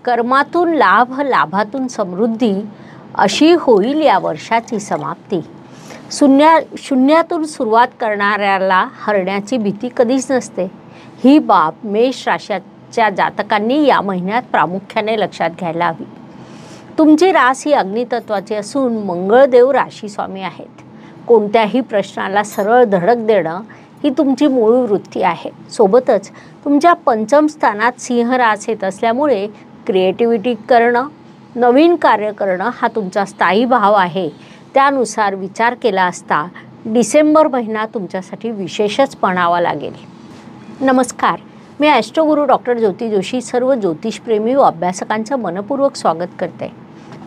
कर्मातून लाभ, लाभातून समृद्धी, अशी होईल या वर्षाची समाप्ती. शून्यातून सुरुवात करणाऱ्याला हरण्याची भीती कधीच नसते. ही बाब मेष राशीच्या जातकांनी या महिन्यात प्रामुख्याने लक्षात घ्यायला हवी. तुमची रास ही अग्नितत्वाची असून मंगळदेव राशी स्वामी आहेत. कोणत्याही प्रश्नाला सरळ धडक देणं ही तुमची मूळ वृत्ती आहे. सोबतच तुमच्या पंचम स्थानात सिंह रास येत असल्यामुळे क्रिएटिव्हिटी करणं, नवीन कार्य करणं हा तुमचा स्थायी भाव आहे. त्यानुसार विचार केला असता डिसेंबर महिना तुमच्यासाठी विशेषच म्हणावा लागेल. नमस्कार, मी ॲस्ट्रोगुरू डॉक्टर ज्योती जोशी सर्व ज्योतिषप्रेमी व अभ्यासकांचं मनपूर्वक स्वागत करते.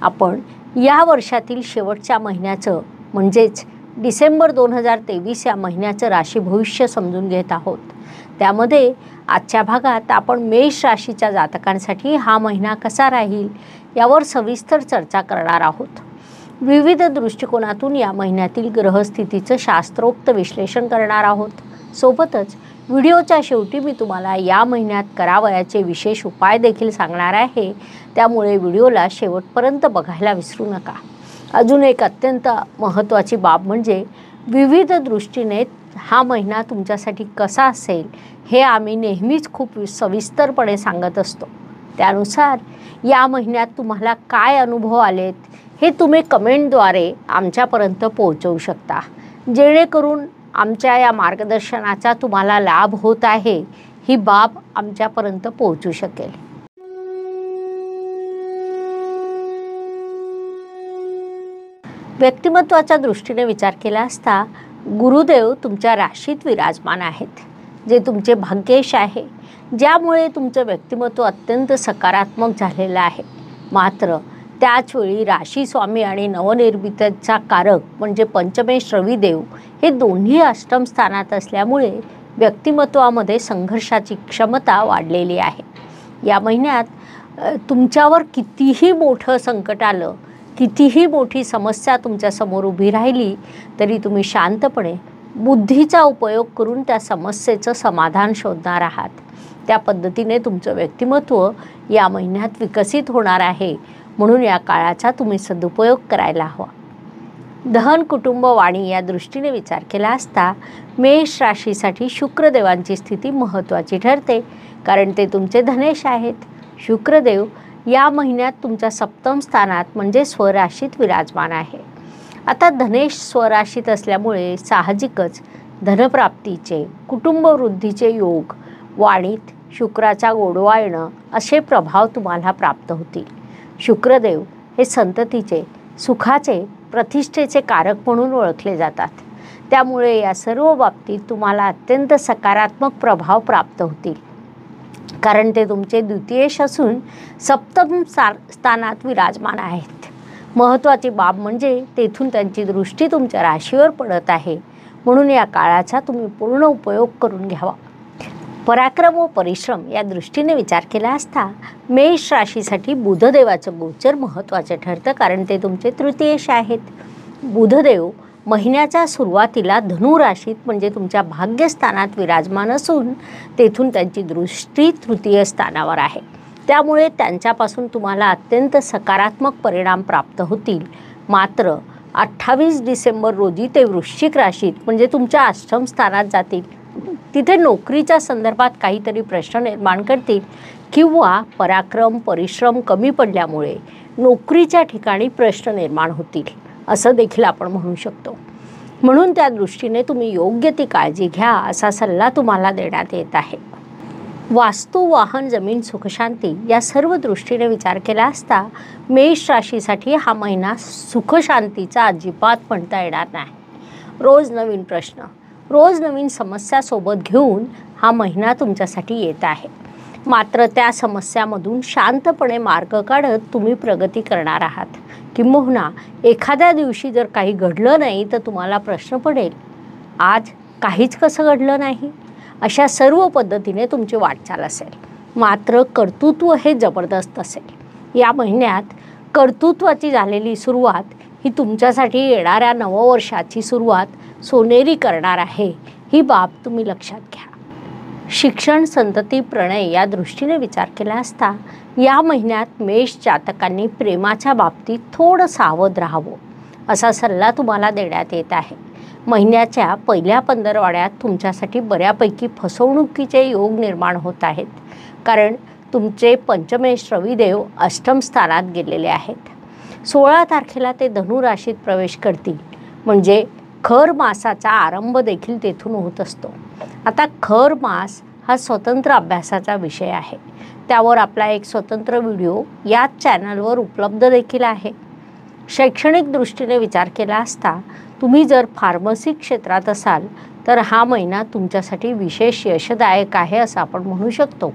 आपण या वर्षातील शेवटच्या महिन्याचं म्हणजेच डिसेंबर 2023 या महिन्याचं राशी भविष्य समजून घेत आहोत. त्यामध्ये आजच्या भागात आपण मेष राशीच्या जातकांसाठी हा महिना कसा राहील यावर सविस्तर चर्चा करणार आहोत. विविध दृष्टिकोनातून या महिन्यातील ग्रहस्थितीचं शास्त्रोक्त विश्लेषण करणार आहोत. सोबतच व्हिडिओच्या शेवटी मी तुम्हाला या महिन्यात करावयाचे विशेष उपाय देखील सांगणार आहे. त्यामुळे व्हिडिओला शेवटपर्यंत बघायला विसरू नका. अजून एक अत्यंत महत्त्वाची बाब म्हणजे विविध दृष्टीने हा महिना तुमच्यासाठी कसा असेल हे आम्ही नेहमीच खूप सविस्तरपणे सांगत असतो. त्यानुसार या महिन्यात तुम्हाला काय अनुभव आलेत हे तुम्ही कमेंटद्वारे आमच्यापर्यंत पोहोचवू शकता, जेणेकरून आमच्या या मार्गदर्शनाचा तुम्हाला लाभ होत आहे ही बाब आमच्यापर्यंत पोहोचू शकेल. व्यक्तिमत्वाच्या दृष्टीने विचार केला असता गुरुदेव तुमच्या राशीत विराजमान आहेत, जे तुमचे भाग्येश आहे, ज्यामुळे तुमचं व्यक्तिमत्व अत्यंत सकारात्मक झालेलं आहे. मात्र त्याचवेळी राशी स्वामी आणि नवनिर्मितीचा कारक म्हणजे पंचमेश रविदेव हे दोन्ही अष्टम स्थानात असल्यामुळे व्यक्तिमत्वामध्ये संघर्षाची क्षमता वाढलेली आहे. या महिन्यात तुमच्यावर कितीही मोठं संकट आलं, कितीही मोठी समस्या तुमच्यासमोर उभी राहिली तरी तुम्ही शांतपणे बुद्धीचा उपयोग करून त्या समस्येचं समाधान शोधणार आहात. त्या पद्धतीने तुमचं व्यक्तिमत्व या महिन्यात विकसित होणार आहे. म्हणून या काळाचा तुम्ही सदुपयोग करायला हवा. धन, कुटुंब, वाणी या दृष्टीने विचार केला असता मेष राशीसाठी शुक्रदेवांची स्थिती महत्त्वाची ठरते, कारण ते तुमचे धनेश आहेत. शुक्रदेव या महिन्यात तुमच्या सप्तम स्थानात म्हणजे स्वराशीत विराजमान आहे. आता धनेश स्वराशीत असल्यामुळे साहजिकच धनप्राप्तीचे, कुटुंबवृद्धीचे योग, वाणीत शुक्राचा गोडवा येणं असे प्रभाव तुम्हाला प्राप्त होतील. शुक्रदेव हे संततीचे, सुखाचे, प्रतिष्ठेचे कारक म्हणून ओळखले जातात. त्यामुळे या सर्व बाबतीत तुम्हाला अत्यंत सकारात्मक प्रभाव प्राप्त होतील, कारण ते तुमचे द्वितीयेश असून सप्तम स्थानात विराजमान आहेत. महत्त्वाची बाब म्हणजे तेथून त्यांची दृष्टी तुमच्या राशीवर पडत आहे. म्हणून या काळाचा तुम्ही पूर्ण उपयोग करून घ्यावा. पराक्रम व परिश्रम या दृष्टीने विचार केला असता मेष राशीसाठी बुधदेवाचं गोचर महत्त्वाचे ठरतं, कारण ते तुमचे तृतीयेश आहेत. बुधदेव महिन्याच्या सुरुवातीला धनु राशीत म्हणजे तुमच्या भाग्यस्थानात विराजमान असून तेथून त्यांची दृष्टी तृतीय स्थानावर आहे. त्यामुळे त्यांच्यापासून तुम्हाला अत्यंत सकारात्मक परिणाम प्राप्त होतील. मात्र 28 डिसेंबर रोजी ते वृश्चिक राशीत म्हणजे तुमच्या अष्टम स्थानात जातील. तिथे नोकरीच्या संदर्भात काहीतरी प्रश्न निर्माण करतील किंवा पराक्रम, परिश्रम कमी पडल्यामुळे नोकरीच्या ठिकाणी प्रश्न निर्माण होतील असं देखील आपण म्हणू शकतो. म्हणून त्या दृष्टीने तुम्ही योग्य ती काळजी घ्या असा सल्ला तुम्हाला देण्यात येत आहे. वास्तू, वाहन, जमीन, सुखशांती या सर्व दृष्टीने विचार केला असता मेष राशीसाठी हा महिना सुखशांतीचा अजिबात म्हणता येणार नाही. रोज नवीन प्रश्न, रोज नवीन समस्या सोबत घेऊन हा महिना तुमच्यासाठी येत आहे. मात्र त्या समस्यामधून शांतपणे मार्ग काढत तुम्ही प्रगती करणार आहात. किंबहुना एखाद्या दिवशी जर काही घडलं नाही तर तुम्हाला प्रश्न पडेल, आज काहीच कसं घडलं नाही. अशा सर्व पद्धतीने तुमची वाटचाल असेल. मात्र कर्तृत्व हे जबरदस्त असेल. या महिन्यात कर्तृत्वाची झालेली सुरुवात ही तुमच्यासाठी येणाऱ्या नववर्षाची सुरुवात सोनेरी करणार आहे. ही बाब तुम्ही लक्षात घ्या. शिक्षण, संतती, प्रणय या दृष्टीने विचार केला असता या महिन्यात मेष जातकांनी प्रेमाच्या बाबतीत थोडं सावध राहावं असा सल्ला तुम्हाला देण्यात येत आहे. महिन्याच्या पहिल्या 15 तुमच्यासाठी बऱ्यापैकी फसवणुकीचे योग निर्माण होत आहेत, कारण तुमचे पंचमेश रविदेव अष्टम स्थानात गेलेले आहेत. 16 तारखेला ते धनु राशीत प्रवेश करतील, म्हणजे खर मासाचा आरंभ देखील तेथून होत असतो. आता खर मास हा स्वतंत्र अभ्यासाचा विषय आहे. त्यावर आपला एक स्वतंत्र व्हिडिओ याच चॅनलवर उपलब्ध देखील आहे. शैक्षणिक दृष्टीने विचार केला असता तुम्ही जर फार्मसी क्षेत्रात असाल तर हा महिना तुमच्यासाठी विशेष यशदायक आहे असं आपण म्हणू शकतो.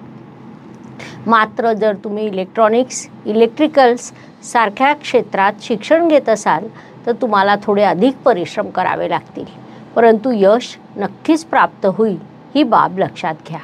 मात्र जर तुम्ही इलेक्ट्रॉनिक्स, इलेक्ट्रिकल्स सारख्या क्षेत्रात शिक्षण घेत असाल तर तुम्हाला थोडे अधिक परिश्रम करावे लागतील, परंतु यश नक्कीच प्राप्त होईल ही बाब लक्षात घ्या.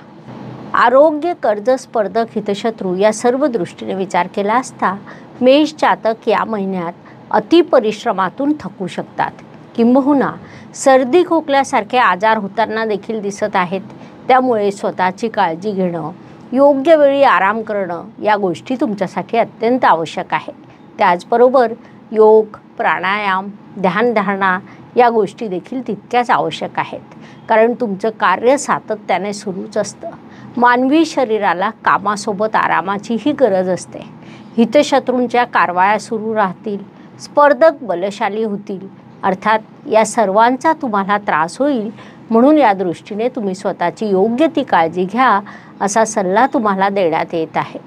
आरोग्य, कर्ज, स्पर्धक, हितशत्रू या सर्व दृष्टीने विचार केला असता मेष जातक या महिन्यात अतिपरिश्रमातून थकू शकतात, किंबहुना सर्दी खोकल्यासारखे आजार होताना देखील दिसत आहेत. त्यामुळे स्वतःची काळजी घेणं, योग्य वेळी आराम करणं या गोष्टी तुमच्यासाठी अत्यंत आवश्यक आहे. त्याचबरोबर योग, प्राणायाम, ध्यानधारणा या गोष्टी देखील तितक्याच आवश्यक आहेत, कारण तुमचं कार्य सातत्याने सुरूच असतं. मानवी शरीराला कामासोबत आरामाचीही गरज असते. हितशत्रूंच्या कारवाया सुरू राहतील, स्पर्धक बलशाली होतील, अर्थात या सर्वांचा तुम्हाला त्रास होईल. म्हणून या दृष्टीने तुम्ही स्वतःची योग्य ती काळजी घ्या असा सल्ला तुम्हाला देण्यात येत आहे.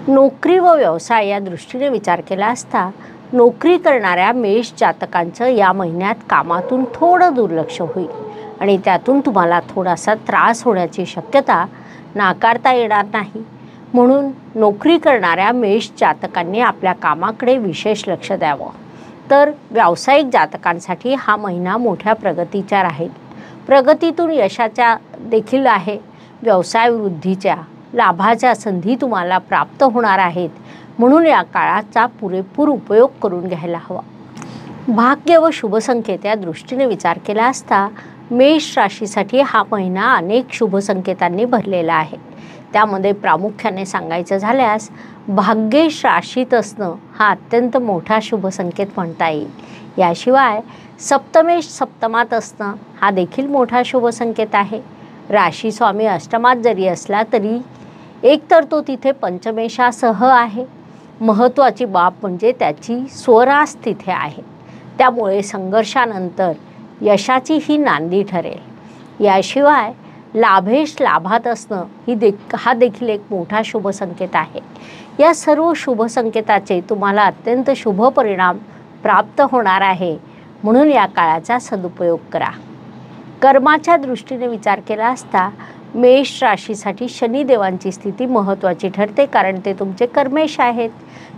नोकरी व व्यवसाय या दृष्टीने विचार केला असता नोकरी करणाऱ्या मेष जातकांचं या महिन्यात कामातून थोडं दुर्लक्ष होईल आणि त्यातून तुम्हाला थोडासा त्रास होण्याची शक्यता नाकारता येणार नाही. म्हणून नोकरी करणाऱ्या मेष जातकांनी आपल्या कामाकडे विशेष लक्ष द्यावं. तर व्यावसायिक जातकांसाठी हा महिना मोठ्या प्रगतीचा राहील. प्रगतीतून यशाच्या देखील आहे. व्यवसाय वृद्धीच्या, लाभाच्या संधी तुम्हाला प्राप्त होणार आहेत. म्हणून या काळाचा पुरेपूर उपयोग करून घ्यायला हवा. भाग्य व शुभसंकेत या दृष्टीने विचार केला असता मेष राशीसाठी हा महिना अनेक शुभसंकेतांनी भरलेला आहे. त्यामध्ये प्रामुख्याने सांगायचं झाल्यास भाग्येश राशीत असणं हा अत्यंत मोठा शुभसंकेत म्हणता येईल. याशिवाय सप्तमेश सप्तमात असणं हा देखील मोठा शुभसंकेत आहे. राशी स्वामी अष्टमात जरी असला तरी एकतर तो तिथे पंचमेशासह आहे. महत्त्वाची बाब म्हणजे त्याची स्वरास तिथे आहे. त्यामुळे संघर्षानंतर यशाची ही नांदी ठरेल. याशिवाय लाभेश लाभात असणं हा देखील एक मोठा शुभसंकेत आहे. या सर्व शुभसंकेताचे तुम्हाला अत्यंत शुभ परिणाम प्राप्त होणार आहे. म्हणून या काळाचा सदुपयोग करा. कर्माच्या दृष्टीने विचार केला असता मेष राशीसाठी शनिदेवांची स्थिती महत्त्वाची ठरते, कारण ते तुमचे कर्मेश आहेत.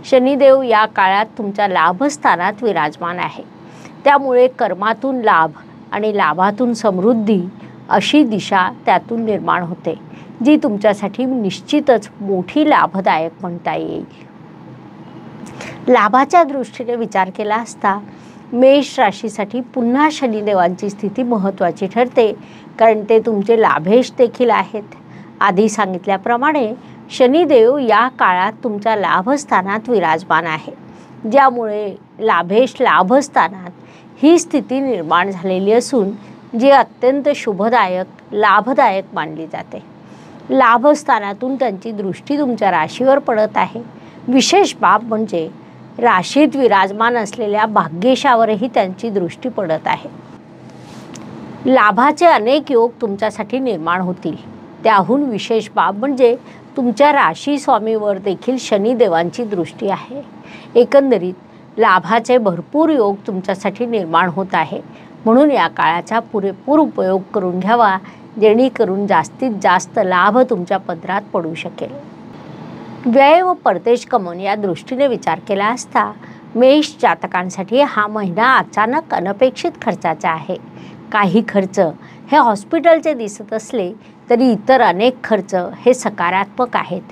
शनिदेव या काळात तुमच्या लाभस्थानात विराजमान आहे. त्यामुळे कर्मातून लाभ आणि लाभातून समृद्धी अशी दिशा त्यातून निर्माण होते, जी तुमच्यासाठी निश्चितच मोठी लाभदायक म्हणता येईल. लाभाच्या दृष्टीने विचार केला असता मेष राशीसाठी पुन्हा शनिदेवांची स्थिती महत्त्वाची ठरते, कारण ते तुमचे लाभेश देखील आहेत. आधी सांगितल्याप्रमाणे शनिदेव या काळात तुमच्या लाभस्थानात विराजमान आहे, ज्यामुळे लाभेश लाभस्थानात ही स्थिती निर्माण झालेली असून जी अत्यंत शुभदायक, लाभदायक मानली जाते. लाभस्थानातून त्यांची दृष्टी तुमच्या राशीवर पडत आहे. विशेष बाब म्हणजे राशीत विराजमान असलेल्या भाग्येशावरही त्यांची दृष्टी पडत आहे. लाभाचे अनेक योग तुमच्यासाठी निर्माण होतील. त्याहून विशेष बाब म्हणजे तुमच्या राशी स्वामीवर देखील शनिदेवांची दृष्टी आहे. एकंदरीत लाभाचे भरपूर योग तुमच्यासाठी निर्माण होत आहे. म्हणून या काळाचा पुरेपूर उपयोग करून घ्यावा, जेणेकरून जास्तीत जास्त लाभ तुमच्या पदरात पडू शकेल. व्यय व परदेश गमन या दृष्टीने विचार केला असता मेष जातकांसाठी हा महिना अचानक अनपेक्षित खर्चाचा आहे. काही खर्च हे हॉस्पिटलचे दिसत असले तरी इतर अनेक खर्च हे सकारात्मक आहेत.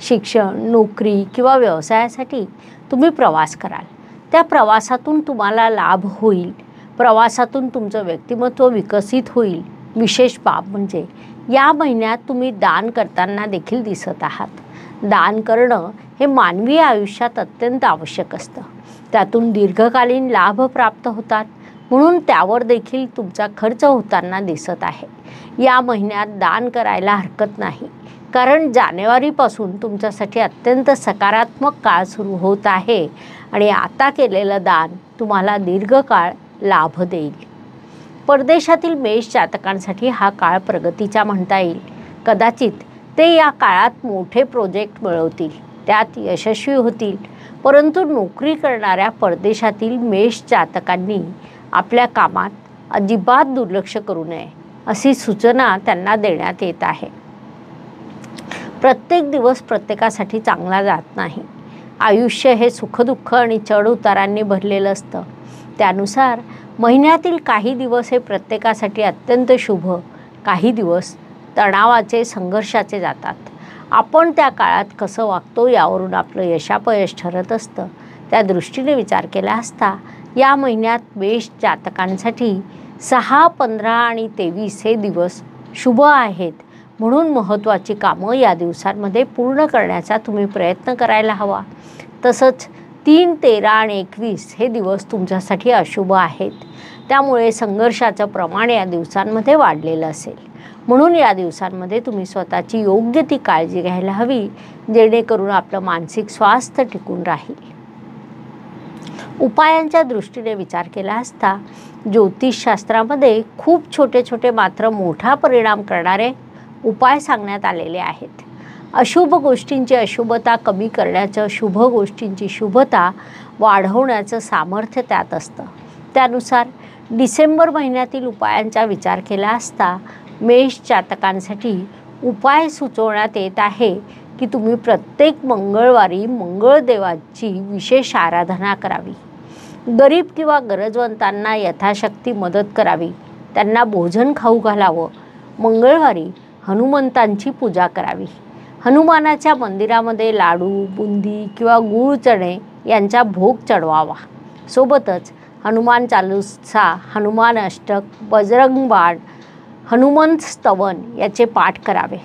शिक्षण, नोकरी किंवा व्यवसायासाठी तुम्ही प्रवास कराल. त्या प्रवासातून तुम्हाला लाभ होईल. प्रवासातून तुमचं व्यक्तिमत्व विकसित होईल. विशेष बाब म्हणजे या महिन्यात तुम्ही दान करताना देखील दिसत आहात. दान करणं हे मानवी आयुष्यात अत्यंत आवश्यक असतं. त्यातून दीर्घकालीन लाभ प्राप्त होतात, म्हणून त्यावर देखील तुमचा खर्च होताना दिसत आहे. या महिन्यात दान करायला हरकत नाही, कारण जानेवारीपासून तुमच्यासाठी अत्यंत सकारात्मक काळ सुरू होत आहे आणि आता केलेलं दान तुम्हाला दीर्घकाळ लाभ देईल. परदेशातील मेष जातकांसाठी हा काळ प्रगतीचा म्हणता येईल. कदाचित ते या काळात मोठे प्रोजेक्ट मिळवतील, त्यात यशस्वी होतील. परंतु नोकरी करणाऱ्या परदेशातील मेष जातकांनी आपल्या कामात अजिबात दुर्लक्ष करू नये, अशी सूचना त्यांना देण्यात येत आहे. प्रत्येक दिवस प्रत्येकासाठी चांगला जात नाही. आयुष्य हे सुखदुःख आणि चढउतारांनी भरलेलं असतं. त्यानुसार महिन्यातील काही दिवस हे प्रत्येकासाठी अत्यंत शुभ, काही दिवस तणावाचे, संघर्षाचे जातात. आपण त्या काळात कसं वागतो यावरून आपलं यशापयश ठरत असतं. त्या दृष्टीने विचार केला असता या महिन्यात मेष जातकांसाठी 6, 15 आणि 23 हे दिवस शुभ आहेत. म्हणून महत्त्वाची कामं या दिवसांमध्ये पूर्ण करण्याचा तुम्ही प्रयत्न करायला हवा. तसंच 3, 13 आणि 21 हे दिवस तुमच्यासाठी अशुभ आहेत. त्यामुळे संघर्षाचं प्रमाण या दिवसांमध्ये वाढलेलं असेल. म्हणून या दिवसांमध्ये तुम्ही स्वतःची योग्य ती काळजी घ्यायला हवी, जेणेकरून आपलं मानसिक स्वास्थ्य टिकून राहील. उपायांच्या दृष्टीने विचार केला असता ज्योतिषशास्त्रामध्ये खूप छोटे छोटे मात्र मोठा परिणाम करणारे उपाय सांगण्यात आलेले आहेत. अशुभ गोष्टींची अशुभता कमी करण्याचं, शुभ गोष्टींची शुभता वाढवण्याचं सामर्थ्य त्यात असतं. त्यानुसार डिसेंबर महिन्यातील उपायांचा विचार केला असता मेष जातकांसाठी उपाय सुचवण्यात येत आहे की तुम्ही प्रत्येक मंगळवारी मंगळदेवाची विशेष आराधना करावी. गरीब किंवा गरजवंतांना यथाशक्ती मदत करावी. त्यांना भोजन खाऊ घालावं. मंगळवारी हनुमंतांची पूजा करावी. हनुमानाच्या मंदिरामध्ये लाडू, बुंदी किंवा गूळ चणे यांचा भोग चढवावा. सोबतच हनुमान चालीसा, हनुमान अष्टक, बजरंग बाण, हनुमंत स्तवन याचे पाठ करावे.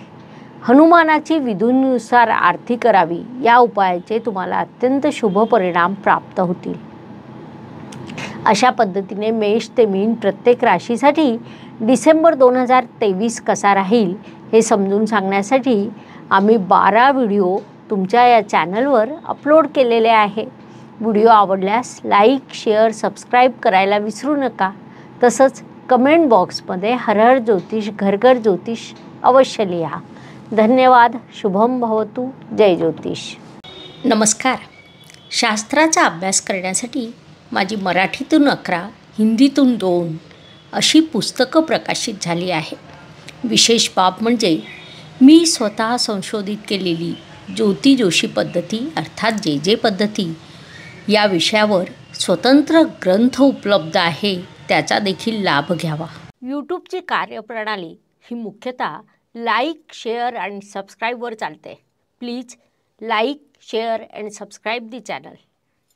हनुमानाची विधीनुसार आरती करावी. या उपायाचे तुम्हाला अत्यंत शुभ परिणाम प्राप्त होतील. अशा पद्धतीने मेष ते मीन प्रत्येक राशीसाठी डिसेंबर 2023 कसा राहील हे समजून सांगण्यासाठी आम्ही 12 व्हिडिओ तुमच्या या चॅनलवर अपलोड केलेले आहे. व्हिडिओ आवडल्यास लाईक, शेअर, सबस्क्राईब करायला विसरू नका. तसंच कमेंट बॉक्समध्ये हर हर ज्योतिष, घर घर ज्योतिष अवश्य लिहा. धन्यवाद. शुभम भवतु. जय ज्योतिष. नमस्कार. शास्त्राचा अभ्यास करण्यासाठी माझी मराठीतून 11, हिंदीतून 2 अशी पुस्तकं प्रकाशित झाली आहे. विशेष बाब म्हणजे मी स्वतः संशोधित केलेली ज्योती जोशी पद्धती अर्थात जे पद्धती या विषयावर स्वतंत्र ग्रंथ उपलब्ध आहे. त्याचा देखील लाभ घ्यावा. यूट्यूबची कार्यप्रणाली ही मुख्यतः लाईक, शेअर आणि सबस्क्राईबवर चालते. Please like, share and subscribe the channel.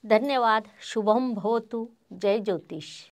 धन्यवाद. शुभम भवतु. जय ज्योतिष.